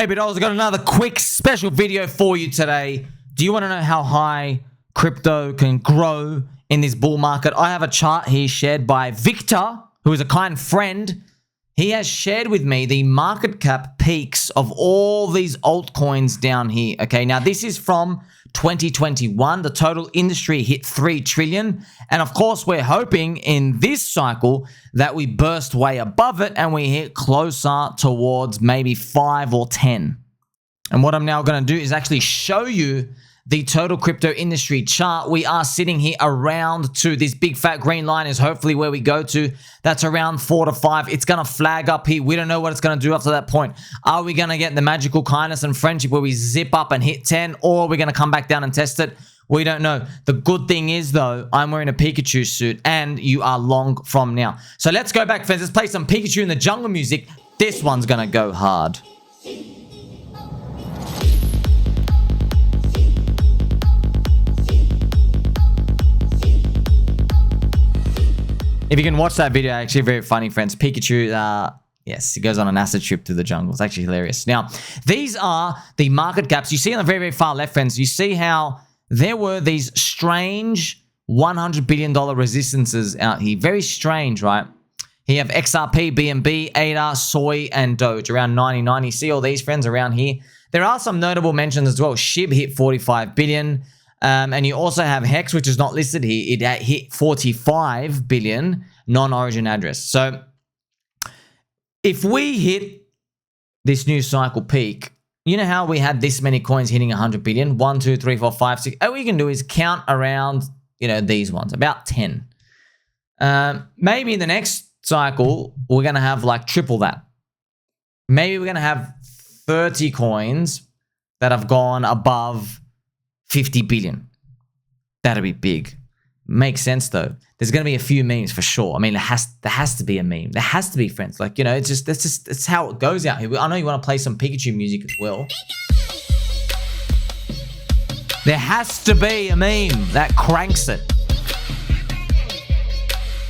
Baby dolls, I've got another quick special video for you today. Do you want to know how high crypto can grow in this bull market? I have a chart here shared by Victor, who is a kind friend. He has shared with me the market cap peaks of all these altcoins down here. Okay, now this is from 2021. The total industry hit 3 trillion. And of course, we're hoping in this cycle that we burst way above it and we hit closer towards maybe 5 or 10. And what I'm now going to do is actually show you the total crypto industry chart. We are sitting here around to this big fat green line is hopefully where we go to. That's around 4 to 5. It's going to flag up here. We don't know what it's going to do after that point. Are we going to get the magical kindness and friendship where we zip up and hit 10, or are we going to come back down and test it? We don't know. The good thing is, though, I'm wearing a Pikachu suit and you are long from now. So let's go back, friends. Let's play some Pikachu in the jungle music. This one's going to go hard. If you can watch that video, actually very funny, friends. Pikachu, yes, he goes on an acid trip to the jungle. It's actually hilarious. Now, these are the market caps. You see on the very, very far left, friends, you see how there were these strange $100 billion resistances out here. Very strange, right? Here you have XRP, BNB, ADA, Soy, and Doge around 99. You see all these, friends, around here. There are some notable mentions as well. SHIB hit 45 billion. And you also have Hex, which is not listed here. It hit 45 billion non-origin address. So if we hit this new cycle peak, you know how we had this many coins hitting 100 billion? 1, 2, 3, 4, 5, 6. All we can do is count around, these ones, about 10. Maybe in the next cycle, we're going to have like triple that. Maybe we're going to have 30 coins that have gone above 50 billion. That'd be big. Makes sense though. There's gonna be a few memes for sure. I mean, there has to be a meme. There has to be, friends. Like, it's how it goes out here. I know you want to play some Pikachu music as well. There has to be a meme that cranks it.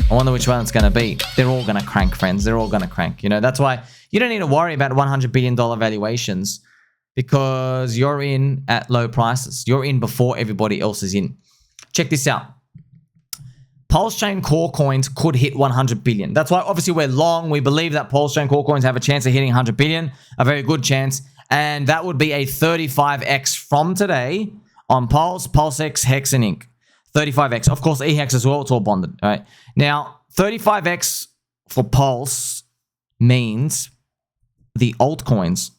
I wonder which one it's gonna be. They're all gonna crank, friends. They're all gonna crank. That's why you don't need to worry about $100 billion valuations, because you're in at low prices. You're in before everybody else is in. Check this out. PulseChain core coins could hit 100 billion. That's why obviously we're long. We believe that PulseChain core coins have a chance of hitting 100 billion, a very good chance. And that would be a 35x from today on Pulse, PulseX, Hex, and Inc. 35x. Of course, eHex as well. It's all bonded. All right. Now, 35x for Pulse means the altcoins,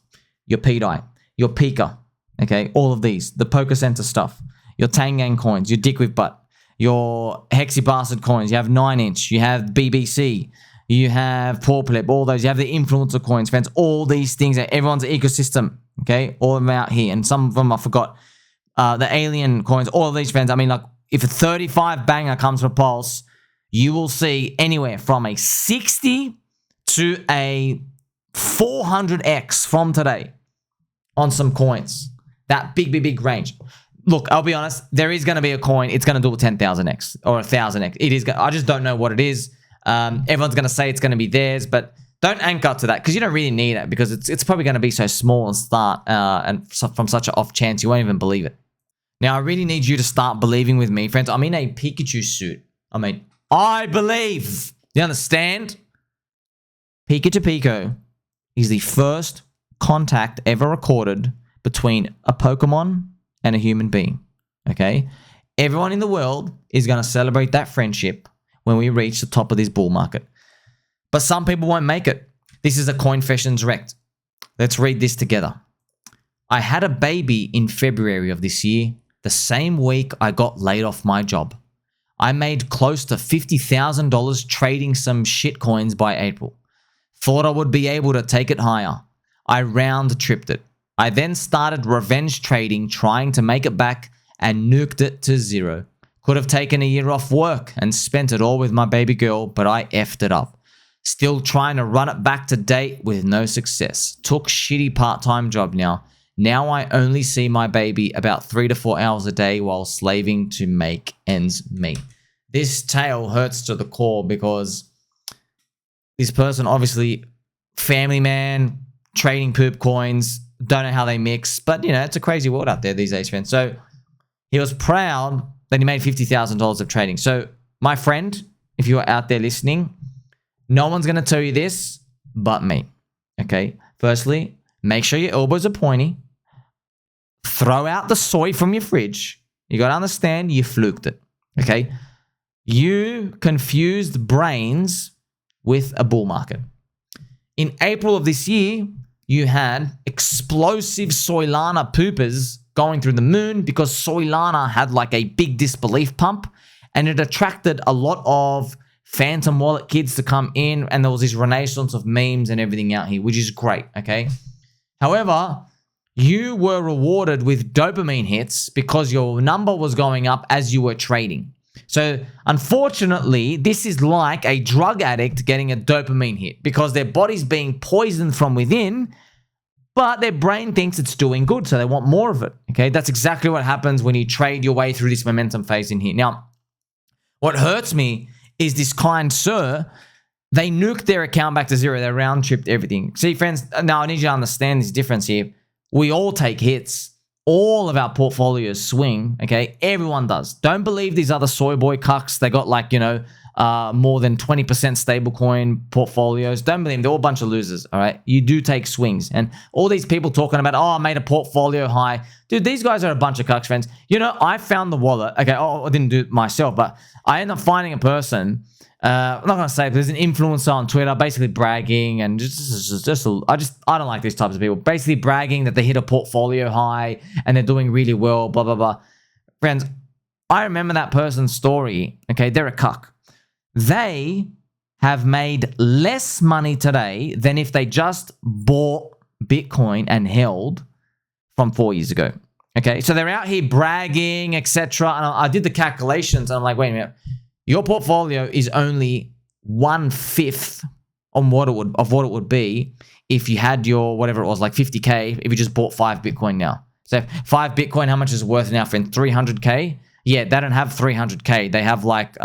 your pDAI, your Pika, okay, all of these, the Poker Center stuff, your Tangang coins, your DickWifButt, your Hexy Bastard coins, you have 9-inch, you have BBC, you have Pawplip, all those, you have the influencer coins, friends, all these things, everyone's ecosystem, okay, all of them out here, and some of them I forgot, the alien coins, all of these, friends. I mean, like, if a 35 banger comes for Pulse, you will see anywhere from a 60 to a 400x from today on some coins. That big range. Look, I'll be honest, there is going to be a coin. It's going to do a 10,000x or 1,000x. It is. I just don't know what it is. Everyone's going to say it's going to be theirs, but don't anchor to that because you don't really need it, because it's probably going to be so small and start and from such an off chance you won't even believe it. Now, I really need you to start believing with me, friends. I'm in a Pikachu suit. I believe. You understand? Pikachu Piko is the first contact ever recorded between a Pokemon and a human being, okay? Everyone in the world is going to celebrate that friendship when we reach the top of this bull market. But some people won't make it. This is a Coinfessions Rekt. Let's read this together. I had a baby in February of this year, the same week I got laid off my job. I made close to $50,000 trading some shit coins by April. Thought I would be able to take it higher. I round tripped it. I then started revenge trading, trying to make it back, and nuked it to zero. Could have taken a year off work and spent it all with my baby girl, but I effed it up. Still trying to run it back to date with no success. Took shitty part-time job now. Now I only see my baby about 3 to 4 hours a day while slaving to make ends meet. This tale hurts to the core because this person, obviously, family man, trading poop coins, Don't know how they mix, but, you know, it's a crazy world out there these days, friends. So he was proud that he made $50,000 of trading. So my friend, if you are out there listening, no one's going to tell you this but me, okay? Firstly, make sure your elbows are pointy. Throw out the soy from your fridge. You got to understand you fluked it, okay? You confused brains with a bull market. In April of this year, you had explosive Solana poopers going through the moon because Solana had like a big disbelief pump, and it attracted a lot of phantom wallet kids to come in, and there was this renaissance of memes and everything out here, which is great, okay? However, you were rewarded with dopamine hits because your number was going up as you were trading. So, unfortunately, this is like a drug addict getting a dopamine hit because their body's being poisoned from within, but their brain thinks it's doing good, so they want more of it, okay? That's exactly what happens when you trade your way through this momentum phase in here. Now, what hurts me is this kind sir, they nuked their account back to zero. They round-tripped everything. See, friends, now I need you to understand this difference here. We all take hits. All of our portfolios swing, okay? Everyone does. Don't believe these other soy boy cucks. They got like, you know, more than 20% stablecoin portfolios. Don't believe them. They're all a bunch of losers, all right? You do take swings. And all these people talking about, oh, I made a portfolio high. Dude, these guys are a bunch of cucks, friends. You know, I found the wallet. Okay, I didn't do it myself, but I ended up finding a person. I'm not going to say, but there's an influencer on Twitter basically bragging and I don't like these types of people. Basically bragging that they hit a portfolio high and they're doing really well, blah, blah, blah. Friends, I remember that person's story. Okay, they're a cuck. They have made less money today than if they just bought Bitcoin and held from 4 years ago. Okay, so they're out here bragging, etc. And I did the calculations and I'm like, wait a minute. Your portfolio is only 1/5 on what it would be if you had your, whatever it was, like 50K, if you just bought 5 Bitcoin now. So 5 Bitcoin, how much is it worth now, friend? 300K? Yeah, they don't have 300K. They have like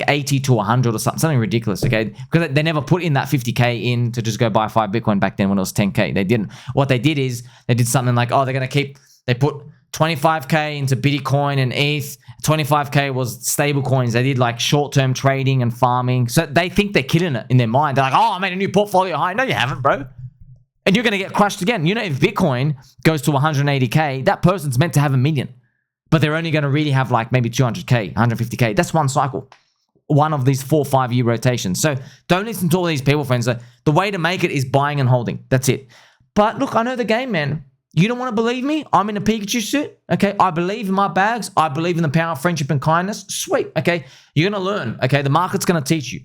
80 to 100 or something ridiculous, okay? Because they never put in that 50K in to just go buy 5 Bitcoin back then when it was 10K. They didn't. What they did is they did something like, oh, they put 25K into Bitcoin and ETH. 25K was stable coins. They did like short-term trading and farming. So they think they're killing it in their mind. They're like, oh, I made a new portfolio high. No, you haven't, bro. And you're going to get crushed again. You know, if Bitcoin goes to 180K, that person's meant to have $1 million. But they're only going to really have like maybe 200K, 150K. That's one cycle. One of these 4 or 5 year rotations. So don't listen to all these people, friends. The way to make it is buying and holding. That's it. But look, I know the game, man. You don't want to believe me? I'm in a Pikachu suit, okay? I believe in my bags. I believe in the power of friendship and kindness. Sweet, okay? You're going to learn, okay? The market's going to teach you.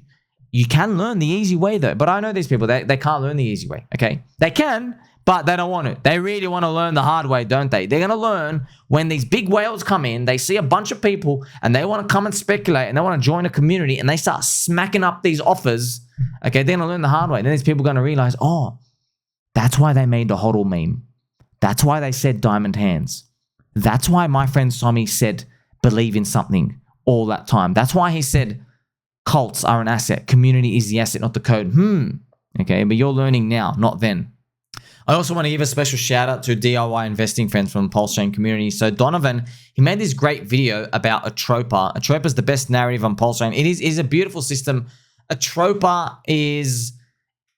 You can learn the easy way, though. But I know these people, they can't learn the easy way, okay? They can, but they don't want to. They really want to learn the hard way, don't they? They're going to learn when these big whales come in, they see a bunch of people, and they want to come and speculate, and they want to join a community, and they start smacking up these offers, okay? They're going to learn the hard way. And then these people are going to realize, oh, that's why they made the HODL meme. That's why they said diamond hands. That's why my friend Somi said believe in something all that time. That's why he said cults are an asset. Community is the asset, not the code. Okay, but you're learning now, not then. I also want to give a special shout out to DIY investing friends from the PulseChain community. So Donovan, he made this great video about Atropa. Atropa is the best narrative on PulseChain. It is a beautiful system. Atropa is...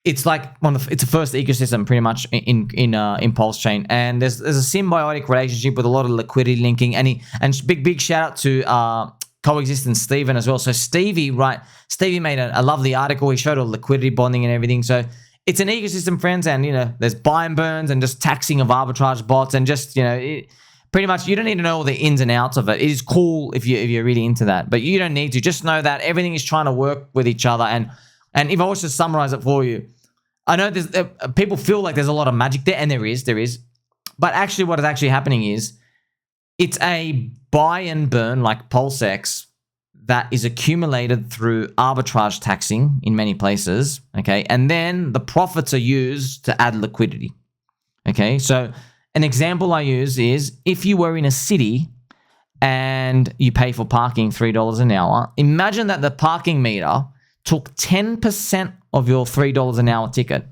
It's like it's the first ecosystem pretty much in PulseChain, and there's a symbiotic relationship with a lot of liquidity linking, and big shout out to Coexistence Steven as well. So Stevie made a lovely article. He showed all liquidity bonding and everything. So it's an ecosystem, friends, and you know there's buy and burns and just taxing of arbitrage bots and just pretty much you don't need to know all the ins and outs of it. It is cool if you're really into that, but you don't need to. Just know that everything is trying to work with each other. And if I was to summarize it for you, I know there's people feel like there's a lot of magic there, and there is. But actually what is actually happening is it's a buy and burn like PulseX that is accumulated through arbitrage taxing in many places, okay? And then the profits are used to add liquidity, okay? So an example I use is if you were in a city and you pay for parking $3 an hour, imagine that the parking meter took 10% of your $3 an hour ticket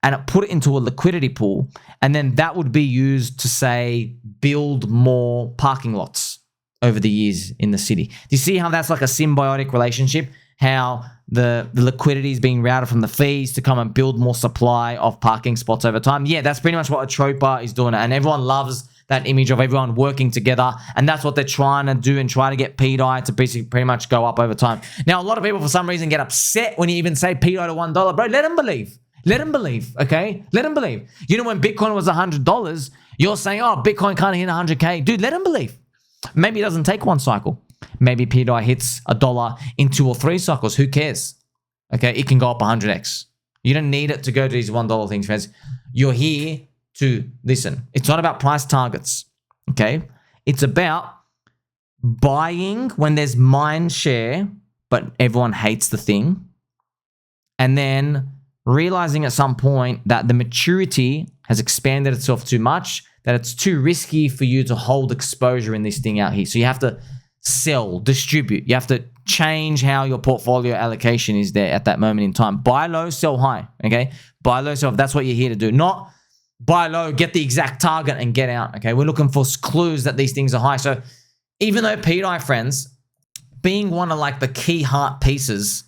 and it put it into a liquidity pool, and then that would be used to, say, build more parking lots over the years in the city. Do you see how that's like a symbiotic relationship? How the liquidity is being routed from the fees to come and build more supply of parking spots over time? Yeah, that's pretty much what Atropa is doing. And everyone loves that image of everyone working together. And that's what they're trying to do and try to get pDAI to pretty much go up over time. Now, a lot of people, for some reason, get upset when you even say pDAI to $1. Bro, let them believe. Let them believe, okay? Let them believe. You know, when Bitcoin was $100, you're saying, oh, Bitcoin can't hit 100K. Dude, let them believe. Maybe it doesn't take one cycle. Maybe pDAI hits $1 in 2 or 3 cycles. Who cares? Okay, it can go up 100x. You don't need it to go to these $1 things, friends. You're here to listen. It's not about price targets, okay? It's about buying when there's mind share, but everyone hates the thing. And then realizing at some point that the maturity has expanded itself too much, that it's too risky for you to hold exposure in this thing out here. So you have to sell, distribute. You have to change how your portfolio allocation is there at that moment in time. Buy low, sell high, okay? Buy low, sell. That's what you're here to do. Not buy low, get the exact target and get out, okay? We're looking for clues that these things are high. So even though pDAI, friends, being one of like the key heart pieces,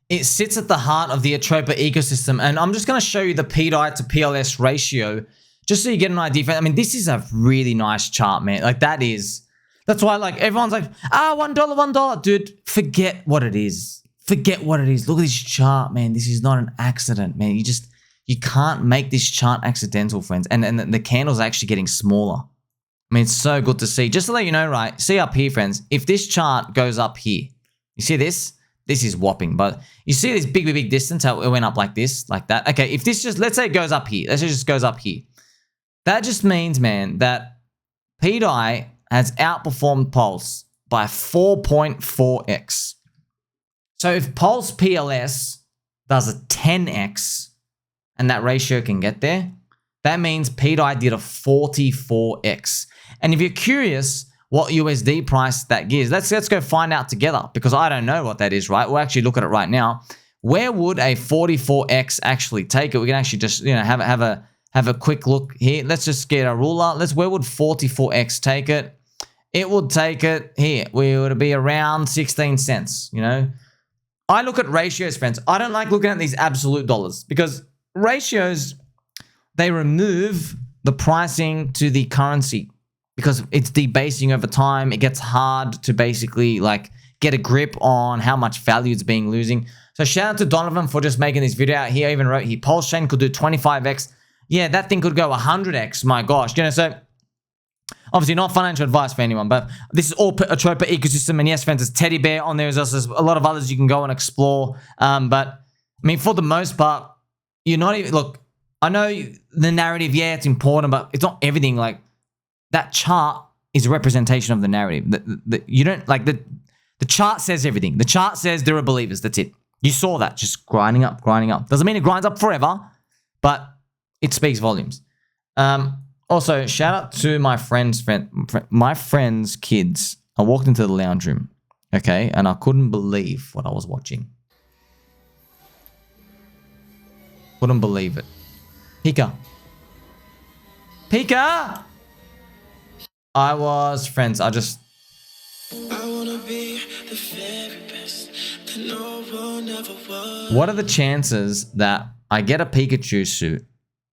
it sits at the heart of the Atropa ecosystem. And I'm just going to show you the pDAI to PLS ratio just so you get an idea. I mean, this is a really nice chart, man. Like that's why like everyone's like, $1. Dude, forget what it is. Forget what it is. Look at this chart, man. This is not an accident, man. You can't make this chart accidental, friends. And the candles are actually getting smaller. I mean, it's so good to see. Just to let you know, right? See up here, friends. If this chart goes up here, you see this? This is whopping, but you see this big distance, how it went up like this, like that. Okay, if this just, let's say it goes up here. Let's say it just goes up here. That just means, man, that pDAI has outperformed Pulse by 4.4x. So if Pulse PLS does a 10x and that ratio can get there, that means pDAI did a 44x. And if you're curious what USD price that gives, let's go find out together, because I don't know what that is, right? We'll actually look at it right now. Where would a 44x actually take it? We can actually just, you know, have a quick look here. Let's just get a ruler. Where would 44x take it? It would take it here. We would be around 16 cents, you know? I look at ratios, friends. I don't like looking at these absolute dollars, because ratios, they remove the pricing to the currency, because it's debasing over time. It gets hard to basically like get a grip on how much value it's being losing. So shout out to Donovan for just making this video out here. I even wrote here, PulseChain could do 25x. Yeah, that thing could go 100x. My gosh. You know, so obviously not financial advice for anyone, but this is all Atropa ecosystem. And yes, friends, there's Teddy Bear on there. There's a lot of others you can go and explore. But I mean, for the most part, you're not even, look, I know the narrative, yeah, it's important, but it's not everything. Like, that chart is a representation of the narrative. You don't, like, the chart says everything. The chart says there are believers. That's it. You saw that, just grinding up. Doesn't mean it grinds up forever, but it speaks volumes. Also, shout out to my friend's kids. I walked into the lounge room, okay, and I couldn't believe what I was watching. Couldn't believe it. Pika. I wanna be the very best that no one ever was. What are the chances that I get a Pikachu suit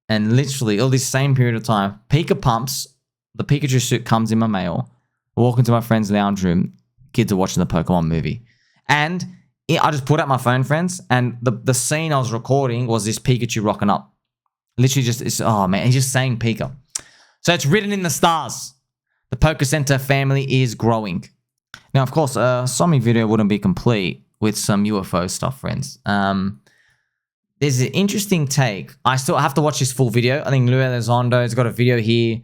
and literally all this same period of time, Pika pumps, the Pikachu suit comes in my mail, I walk into my friend's lounge room, kids are watching the Pokemon movie. And I just put out my phone, friends, and the scene I was recording was this Pikachu rocking up. Literally just, oh man, he's just saying Pika. So it's written in the stars. The Poke Center family is growing. Now, of course, a Somi video wouldn't be complete with some UFO stuff, friends. There's an interesting take. I still have to watch this full video. I think Lou Elizondo's got a video here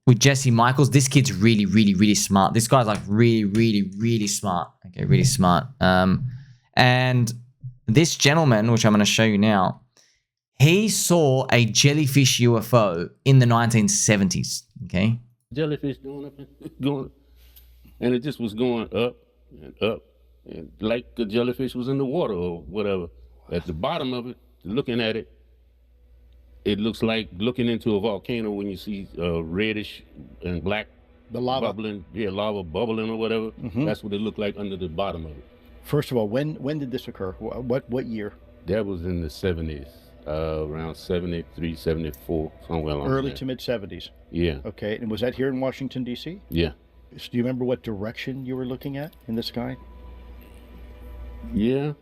with Jesse Michaels. This kid's really smart. This guy's like really smart. Okay, really smart. And this gentleman, which I'm going to show you now, he saw a jellyfish UFO in the 1970s, okay? Jellyfish going up and going, and it just was going up and up, and like the jellyfish was in the water or whatever. At the bottom of it, looking at it, it looks like looking into a volcano when you see reddish and black, the lava bubbling, lava bubbling or whatever. That's what it looked like under the bottom of it. First of all, when did this occur? What year? That was in the 70s, around 73, 74, somewhere along Early there. to mid 70s. Yeah. Okay, and was that here in Washington D.C.? Yeah. So do you remember what direction you were looking at in the sky? Yeah.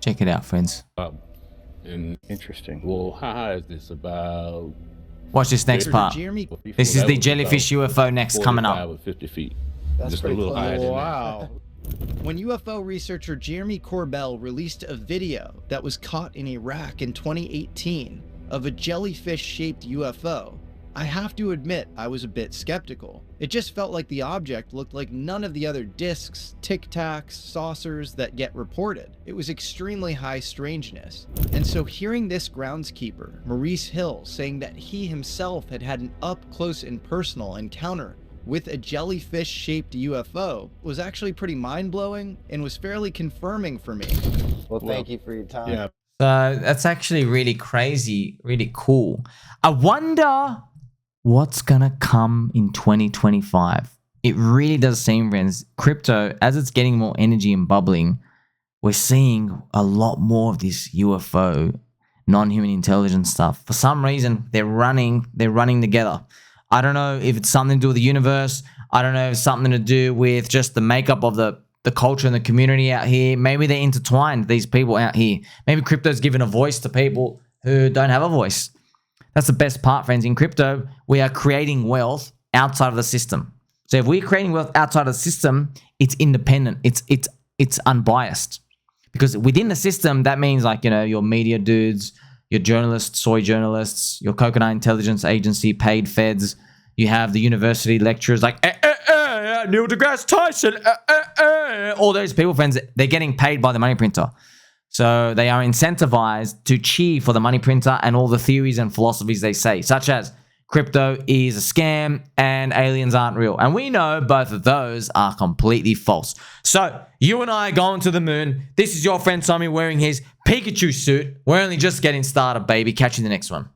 Check it out, friends. And Interesting. well, how high is this? About Watch this next part. Jeremy, This is that the was jellyfish UFO next coming 45 up. or 50 feet. That's Just a pretty little close. higher than that. Wow. when UFO researcher Jeremy Corbell released a video that was caught in Iraq in 2018 of a jellyfish-shaped UFO, I have to admit I was a bit skeptical. It just felt like the object looked like none of the other discs, tic tacs, saucers that get reported. It was extremely high strangeness. And so hearing this groundskeeper, Maurice Hill, saying that he himself had had an up-close and personal encounter with a jellyfish-shaped UFO was actually pretty mind-blowing and was fairly confirming for me. Well, thank you for your time. Yeah. So that's actually really crazy, really cool. I wonder what's gonna come in 2025. It really does seem, friends, crypto, as it's getting more energy and bubbling, we're seeing a lot more of this UFO, non-human intelligence stuff. For some reason, they're running together. I don't know if it's something to do with the universe. I don't know if it's something to do with just the makeup of the culture and the community out here. Maybe they're intertwined, these people out here. Maybe crypto's giving a voice to people who don't have a voice. That's the best part, friends. In crypto, we are creating wealth outside of the system. So if we're creating wealth outside of the system, it's independent. It's unbiased. Because within the system, that means like, you know, your media dudes, your journalists, soy journalists, your coconut intelligence agency, paid feds. You have the university lecturers like Neil deGrasse Tyson. All those people, friends, they're getting paid by the money printer. So they are incentivized to cheer for the money printer and all the theories and philosophies they say, such as crypto is a scam and aliens aren't real. And we know both of those are completely false. So you and I are going to the moon. This is your friend Tommy wearing his Pikachu suit. We're only just getting started, baby. Catch you in the next one.